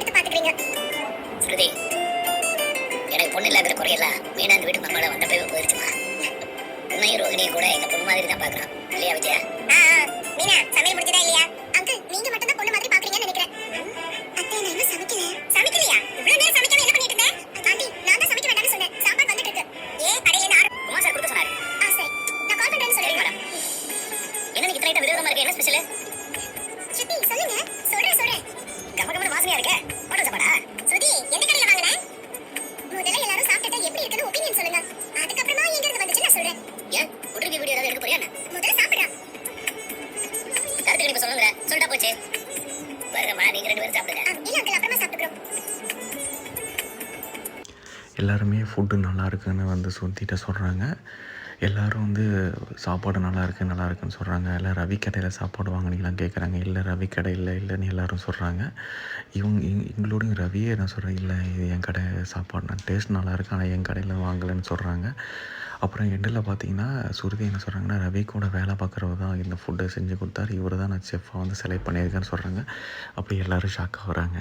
எடுத்து பாத்துக்கிறீங்க. ஸ்ருதி, எனக்கு பொண்ணு இல்லாத குறையெல்லாம் மீனா இந்த வீட்டு மருமகளா வந்தப்பவே போயிருச்சுமா. உன்னையும் ரோகிணியும் கூட எங்க பொண்ணு மாதிரி தான் பாக்குறான் இல்லையா விஜயா? மீனா சமையல் முடிஞ்சதா இல்லையா? அங்கிள் நீங்க மட்டும் தான் பொண்ணு மாதிரி பாக்குறீங்கன்னு நினைக்கிறேன். அத்தை நான் இன்னும் சமைக்கல. சமைக்கலையா? இவ்வளவு நேரம் சமைக்காம என்ன பண்ணிட்டு இருந்த? ஆண்டி நான் தான் சமைக்க வேண்டாம்னு சொன்னேன். சாப்பாடு வந்துட்டு இருக்கு. கடையில இருந்து ஆர்டர் குமார் சார் கொடுக்க சொன்னாரு. சரி நான் கால் பண்றேன்னு சொல்றேன் மேடம். என்ன நீ இத்தனை விதவிதமா இருக்கு? என்ன ஸ்பெஷல்? ஸ்ருதி சொல்லுங்க. சொல்றேன். கமகமன வாசனையா இருக்கே. ஹோட்டல் சாப்பாடா? ஸ்ருதி எந்த கடையில வாங்குன? முதல்ல எல்லாரும் சாப்பிட்டுட்டு எப்படி இருக்குன்னு ஒபினியன் சொல்லுங்க. அதுக்கப்புறமா எங்க இருந்து வந்துச்சு நான் சொல்றேன். ஏன் குட்ரிவி வீடியோ ஏதாவது எடுக்க போறியா? முதல்ல சாப்பிடுறா. கருத்து கணிப்பு சொல்லுங்க. சொல்லிட்டா போச்சு. வரமா நீங்க ரெண்டு பேரும் சாப்பிடுங்க. இல்ல அங்கிள் அப்புறமா சாப்பிட்டுறோம். எல்லாருமே ஃபுட்டு நல்லா இருக்குன்னு வந்து சுற்றிட்ட சொல்கிறாங்க. எல்லோரும் வந்து சாப்பாடு நல்லா இருக்குன்னு சொல்கிறாங்க. எல்லாம் ரவி கடையில் சாப்பாடு வாங்கினீங்களான்னு கேட்குறாங்க. இல்லை ரவி கடை இல்லைன்னு எல்லோரும் சொல்கிறாங்க. எங்களோடையும் ரவியே என்ன சொல்கிறேன், இல்லை இது என் கடை சாப்பாடு டேஸ்ட் நல்லா இருக்கு, ஆனால் என் கடையில் வாங்கலைன்னு சொல்கிறாங்க. அப்புறம் எண்டில் பார்த்தீங்கன்னா சுருதி என்ன சொல்கிறாங்கன்னா, ரவி கூட வேலை பார்க்குறவர் தான் இந்த ஃபுட்டை செஞ்சு கொடுத்தாரு, இவர் தான் நான் செஃப்பாக வந்து செலக்ட் பண்ணியிருக்கேன்னு சொல்கிறாங்க. அப்படி எல்லோரும் ஷாக்காக வராங்க.